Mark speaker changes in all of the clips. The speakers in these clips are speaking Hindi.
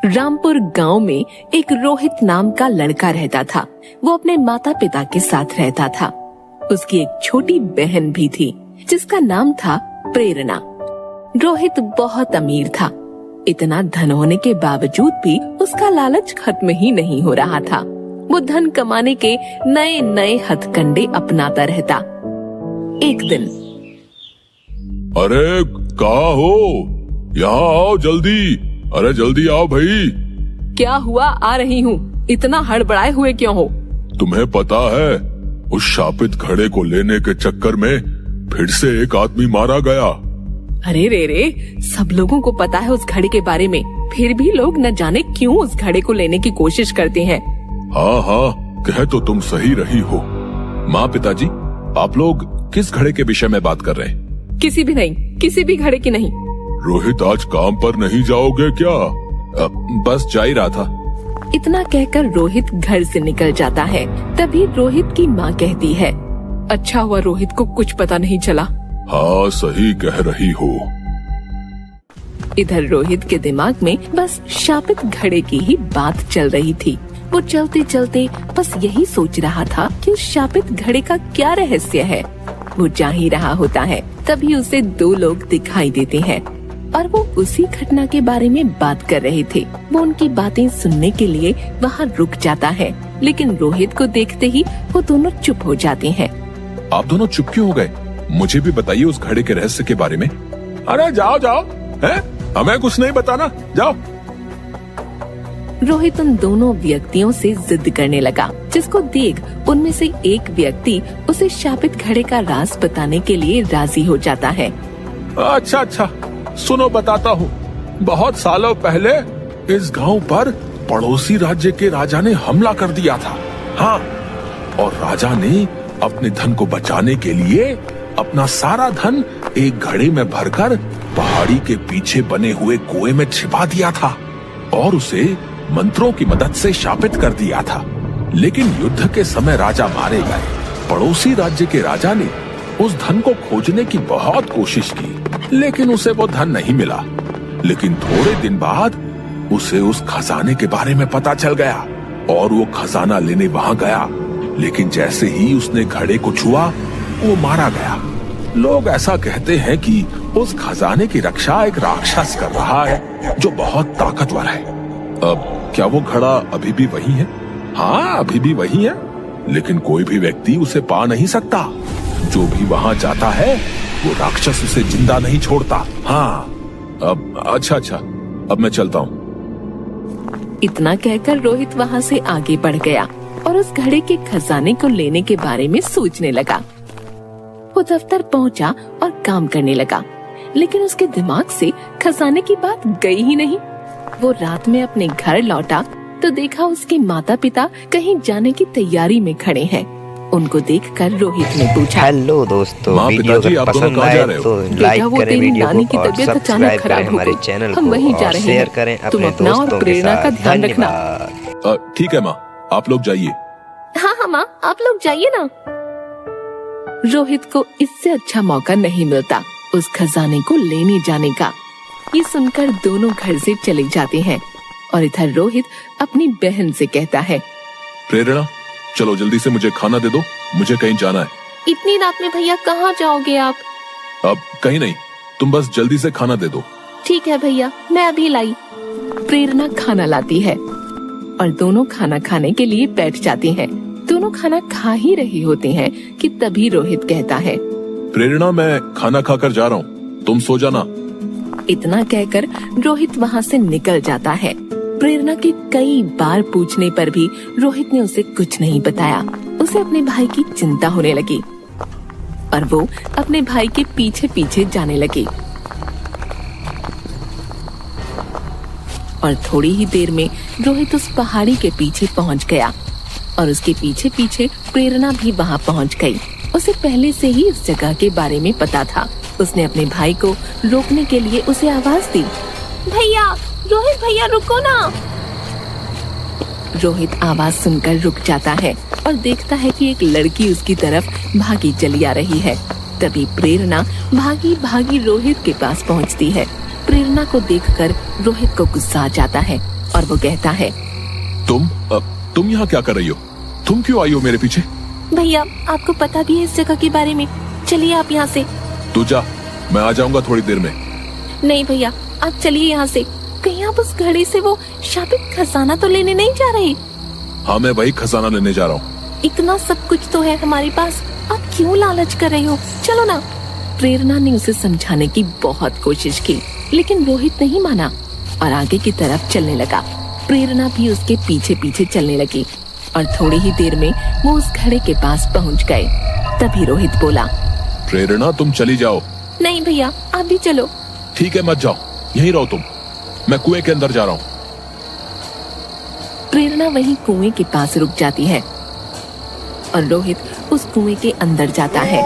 Speaker 1: रामपुर गांव में एक रोहित नाम का लड़का रहता था। वो अपने माता पिता के साथ रहता था। उसकी एक छोटी बहन भी थी जिसका नाम था प्रेरणा। रोहित बहुत अमीर था। इतना धन होने के बावजूद भी उसका लालच खत्म ही नहीं हो रहा था। वो धन कमाने के नए नए हथकंडे अपनाता रहता। एक दिन,
Speaker 2: अरे कहाँ हो? यहाँ आओ जल्दी। अरे जल्दी आओ भाई।
Speaker 1: क्या हुआ? आ रही हूँ। इतना हड़बड़ाए हुए क्यों हो?
Speaker 2: तुम्हें पता है उस शापित घड़े को लेने के चक्कर में फिर से एक आदमी मारा गया।
Speaker 1: अरे रे, सब लोगों को पता है उस घड़े के बारे में, फिर भी लोग न जाने क्यों उस घड़े को लेने की कोशिश करते हैं।
Speaker 2: हाँ, कह तो तुम सही रही हो। माँ पिताजी, आप लोग किस घड़े के विषय में बात कर रहे हैं?
Speaker 1: किसी भी नहीं, किसी भी घड़े की नहीं।
Speaker 2: रोहित, आज काम पर नहीं जाओगे क्या? बस जा ही रहा था।
Speaker 1: इतना कहकर रोहित घर से निकल जाता है। तभी रोहित की माँ कहती है, अच्छा हुआ रोहित को कुछ पता नहीं चला।
Speaker 2: हाँ, सही कह रही हो।
Speaker 1: इधर रोहित के दिमाग में बस शापित घड़े की ही बात चल रही थी। वो चलते चलते बस यही सोच रहा था कि उस शापित घड़े का क्या रहस्य है। वो जा ही रहा होता है, तभी उसे दो लोग दिखाई देते हैं और वो उसी घटना के बारे में बात कर रहे थे। वो उनकी बातें सुनने के लिए वहाँ रुक जाता है, लेकिन रोहित को देखते ही वो दोनों चुप हो जाते हैं।
Speaker 2: आप दोनों चुप क्यों हो गए? मुझे भी बताइए उस घड़े के रहस्य के बारे में। अरे जाओ, हैं? हमें कुछ नहीं बताना, जाओ।
Speaker 1: रोहित उन दोनों व्यक्तियों से जिद करने लगा, जिसको देख उनमें से एक व्यक्ति उसे शापित घड़े का राज बताने के लिए राजी हो जाता है।
Speaker 2: अच्छा, सुनो बताता हूँ। बहुत सालों पहले इस गांव पर पड़ोसी राज्य के राजा ने हमला कर दिया था। हाँ, और राजा ने अपने धन को बचाने के लिए अपना सारा धन एक घड़े में भरकर पहाड़ी के पीछे बने हुए कुएं में छिपा दिया था और उसे मंत्रों की मदद से शापित कर दिया था। लेकिन युद्ध के समय राजा मारे गए। पड़ोसी राज्य के राजा ने उस धन को खोजने की बहुत कोशिश की, लेकिन उसे वो धन नहीं मिला। लेकिन थोड़े दिन बाद उसे उस खजाने के बारे में पता चल गया और वो खजाना लेने वहां गया। लेकिन जैसे ही उसने घड़े को छुआ, वो मारा गया। लोग ऐसा कहते हैं कि उस खजाने की रक्षा एक राक्षस कर रहा है जो बहुत ताकतवर है। अब क्या वो घड़ा अभी भी वही है? हाँ, अभी भी वही है, लेकिन कोई भी व्यक्ति उसे पा नहीं सकता। जो भी वहाँ जाता है वो राक्षस उसे जिंदा नहीं छोड़ता। हाँ, अब अच्छा, अब मैं चलता हूँ।
Speaker 1: इतना कहकर रोहित वहाँ से आगे बढ़ गया और उस घड़े के खजाने को लेने के बारे में सोचने लगा। वो दफ्तर पहुँचा और काम करने लगा, लेकिन उसके दिमाग से खजाने की बात गई ही नहीं। वो रात में अपने घर लौटा तो देखा उसके माता पिता कहीं जाने की तैयारी में खड़े हैं। उनको देखकर रोहित ने पूछा,
Speaker 3: हेलो दोस्तों, वीडियो अगर पसंद आए तो लाइक करें वीडियो को और सब्सक्राइब करें हमारे चैनल को और शेयर करें अपने दोस्तों के साथ। धन्यवाद।
Speaker 2: ठीक है माँ, आप लोग जाइए।
Speaker 1: हाँ माँ, आप लोग जाइए ना। रोहित को इससे अच्छा मौका नहीं मिलता उस खजाने को लेने जाने का। ये सुनकर दोनों घर से चले जाते हैं और इधर रोहित अपनी बहन से कहता है,
Speaker 2: प्रेरणा, चलो जल्दी से मुझे खाना दे दो, मुझे कहीं जाना है।
Speaker 1: इतनी रात में भैया कहाँ जाओगे आप?
Speaker 2: अब कहीं नहीं, तुम बस जल्दी से खाना दे दो।
Speaker 1: ठीक है भैया, मैं अभी लाई। प्रेरणा खाना लाती है और दोनों खाना खाने के लिए बैठ जाते हैं। दोनों खाना खा ही रहे होते हैं कि तभी रोहित कहता है,
Speaker 2: प्रेरणा, मैं खाना खाकर जा रहा हूँ, तुम सो जाना।
Speaker 1: इतना कहकर रोहित वहाँ से निकल जाता है। प्रेरणा के कई बार पूछने पर भी रोहित ने उसे कुछ नहीं बताया। उसे अपने भाई की चिंता होने लगी और वो अपने भाई के पीछे पीछे जाने लगी। और थोड़ी ही देर में रोहित उस पहाड़ी के पीछे पहुंच गया और उसके पीछे पीछे प्रेरणा भी वहां पहुंच गई। उसे पहले से ही इस जगह के बारे में पता था। उसने अपने भाई को रोकने के लिए उसे आवाज दी, भैया, रोहित भैया, रुको ना। रोहित आवाज सुनकर रुक जाता है और देखता है कि एक लड़की उसकी तरफ भागी चली आ रही है। तभी प्रेरणा भागी भागी रोहित के पास पहुंचती है। प्रेरणा को देखकर रोहित को गुस्सा आ जाता है। और वो कहता है,
Speaker 2: तुम यहाँ क्या कर रही हो? तुम क्यों आई हो मेरे पीछे?
Speaker 1: भैया आपको पता भी है इस जगह के बारे में, चलिए आप यहाँ से।
Speaker 2: तू जा, मैं आ जाऊंगा थोड़ी देर में।
Speaker 1: नहीं भैया आप चलिए यहाँ से, कहीं आप उस घड़े से वो शापित खजाना तो लेने नहीं जा रहे?
Speaker 2: हाँ मैं वही खजाना लेने जा रहा हूँ।
Speaker 1: इतना सब कुछ तो है हमारे पास, आप क्यों लालच कर रहे हो? चलो ना। प्रेरणा ने उसे समझाने की बहुत कोशिश की, लेकिन रोहित नहीं माना और आगे की तरफ चलने लगा। प्रेरणा भी उसके पीछे पीछे चलने लगी और थोड़ी ही देर में वो उस घड़े के पास पहुंच गए। तभी रोहित बोला,
Speaker 2: प्रेरणा तुम चली जाओ।
Speaker 1: नहीं भैया आप भी चलो।
Speaker 2: ठीक है मत जाओ, यहीं रहो तुम, मैं कुएं के अंदर जा रहा हूँ।
Speaker 1: प्रेरणा वहीं कुएं के पास रुक जाती है और रोहित उस कुएं के अंदर जाता है।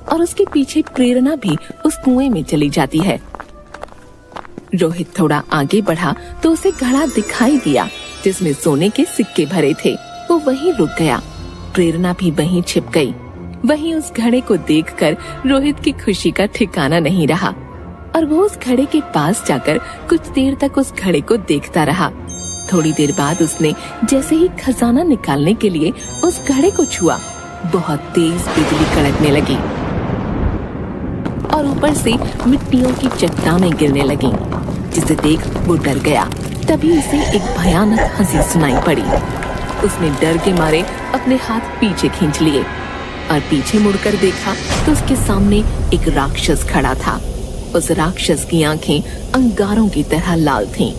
Speaker 1: और उसके पीछे प्रेरणा भी उस कुएं में चली जाती है। रोहित थोड़ा आगे बढ़ा तो उसे घड़ा दिखाई दिया जिसमें सोने के सिक्के भरे थे। वो वहीं रुक गया। प्रेरणा भी वहीं छिप गई। वहीं उस घड़े को देखकर रोहित की खुशी का ठिकाना नहीं रहा और वो उस घड़े के पास जाकर कुछ देर तक उस घड़े को देखता रहा। थोड़ी देर बाद उसने जैसे ही खजाना निकालने के लिए उस घड़े को छुआ, बहुत तेज बिजली कड़कने लगी और ऊपर से मिट्टियों की चट्टानें गिरने लगीं, जिसे देख वो डर गया। तभी उसे एक भयानक हंसी सुनाई पड़ी। उसने डर के मारे अपने हाथ पीछे खींच लिए और पीछे मुड़कर देखा तो उसके सामने एक राक्षस खड़ा था। उस राक्षस की आंखें अंगारों की तरह लाल थीं।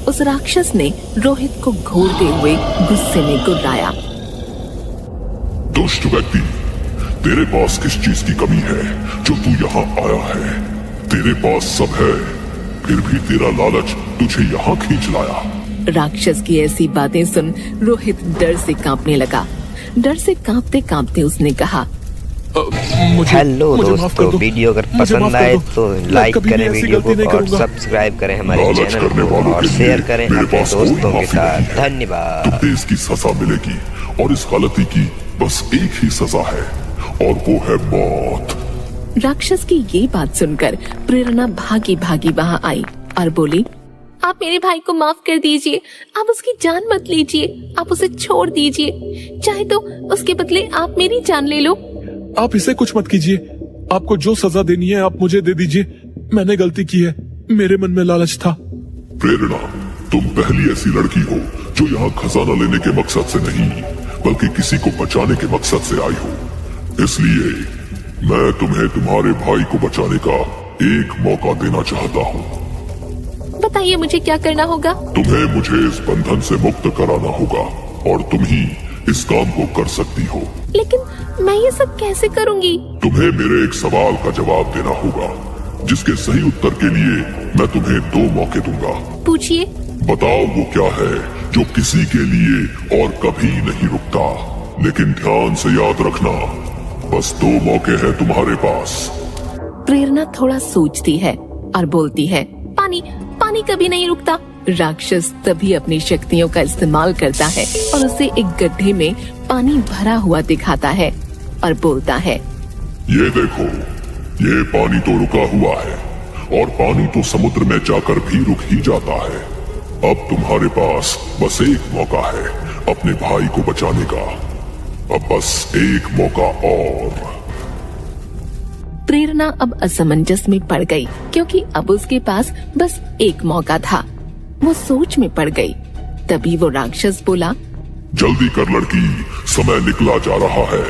Speaker 1: उस राक्षस ने रोहित को घूरते हुए गुस्से में गुर्राया,
Speaker 4: दुष्ट व्यक्ति, तेरे पास किस चीज की कमी है जो तू यहाँ आया है? तेरे पास सब है, फिर भी तेरा लालच तुझे यहाँ खींच लाया।
Speaker 1: राक्षस की ऐसी बातें सुन रोहित डर से कांपने लगा। डर से कांपते कांपते उसने कहा,
Speaker 3: हेलो दोस्तों, वीडियो अगर पसंद आए तो लाइक करें वीडियो को और सब्सक्राइब करें हमारे चैनल को और शेयर करें अपने दोस्तों के साथ। धन्यवाद।
Speaker 4: इसकी सजा मिलेगी और इस गलती की बस एक ही सजा है और वो है मौत।
Speaker 1: राक्षस की ये बात सुनकर प्रेरणा भागी भागी वहाँ आई और बोली, आप मेरे भाई को माफ कर दीजिए, आप उसकी जान मत लीजिए, आप उसे छोड़ दीजिए, चाहे तो उसके बदले आप मेरी जान ले लो।
Speaker 2: आप इसे कुछ मत कीजिए, आपको जो सजा देनी है आप मुझे दे दीजिए, मैंने गलती की है, मेरे मन में लालच था।
Speaker 4: प्रेरणा, तुम पहली ऐसी लड़की हो जो यहाँ खजाना लेने के मकसद से नहीं बल्कि किसी को बचाने के मकसद से आई हो। इसलिए मैं तुम्हें तुम्हारे भाई को बचाने का एक मौका देना चाहता हूँ।
Speaker 1: बताइए मुझे क्या करना होगा?
Speaker 4: तुम्हें मुझे इस बंधन से मुक्त कराना होगा और तुम ही इस काम को कर सकती हो।
Speaker 1: लेकिन मैं ये सब कैसे करूँगी?
Speaker 4: तुम्हें मेरे एक सवाल का जवाब देना होगा, जिसके सही उत्तर के लिए मैं तुम्हें 2 मौके दूंगा।
Speaker 1: पूछिए।
Speaker 4: बताओ वो क्या है जो किसी के लिए और कभी नहीं रुकता। लेकिन ध्यान से याद रखना, बस 2 मौके हैं तुम्हारे पास।
Speaker 1: प्रेरणा थोड़ा सोचती है और बोलती है, पानी, पानी कभी नहीं रुकता। राक्षस तभी अपनी शक्तियों का इस्तेमाल करता है और उसे एक गड्ढे में पानी भरा हुआ दिखाता है और बोलता है,
Speaker 4: ये देखो, ये पानी तो रुका हुआ है और पानी तो समुद्र में जाकर भी रुक ही जाता है। अब तुम्हारे पास बस एक मौका है अपने भाई को बचाने का। अब बस एक मौका और।
Speaker 1: प्रेरणा अब असमंजस में पड़ गई क्योंकि अब उसके पास बस एक मौका था। वो सोच में पड़ गई। तभी वो राक्षस बोला,
Speaker 4: जल्दी कर लड़की, समय निकला जा रहा है।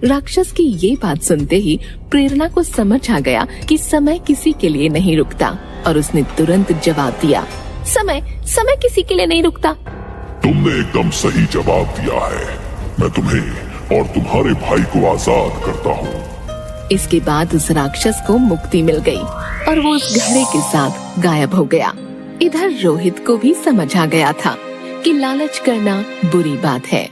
Speaker 1: राक्षस की ये बात सुनते ही प्रेरणा को समझ आ गया कि समय किसी के लिए नहीं रुकता और उसने तुरंत जवाब दिया, समय किसी के लिए नहीं रुकता।
Speaker 4: तुमने एकदम सही जवाब दिया है। मैं तुम्हें और तुम्हारे भाई को आजाद करता हूँ।
Speaker 1: इसके बाद उस राक्षस को मुक्ति मिल गई और वो उस घड़े के साथ गायब हो गया। इधर रोहित को भी समझ आ गया था कि लालच करना बुरी बात है।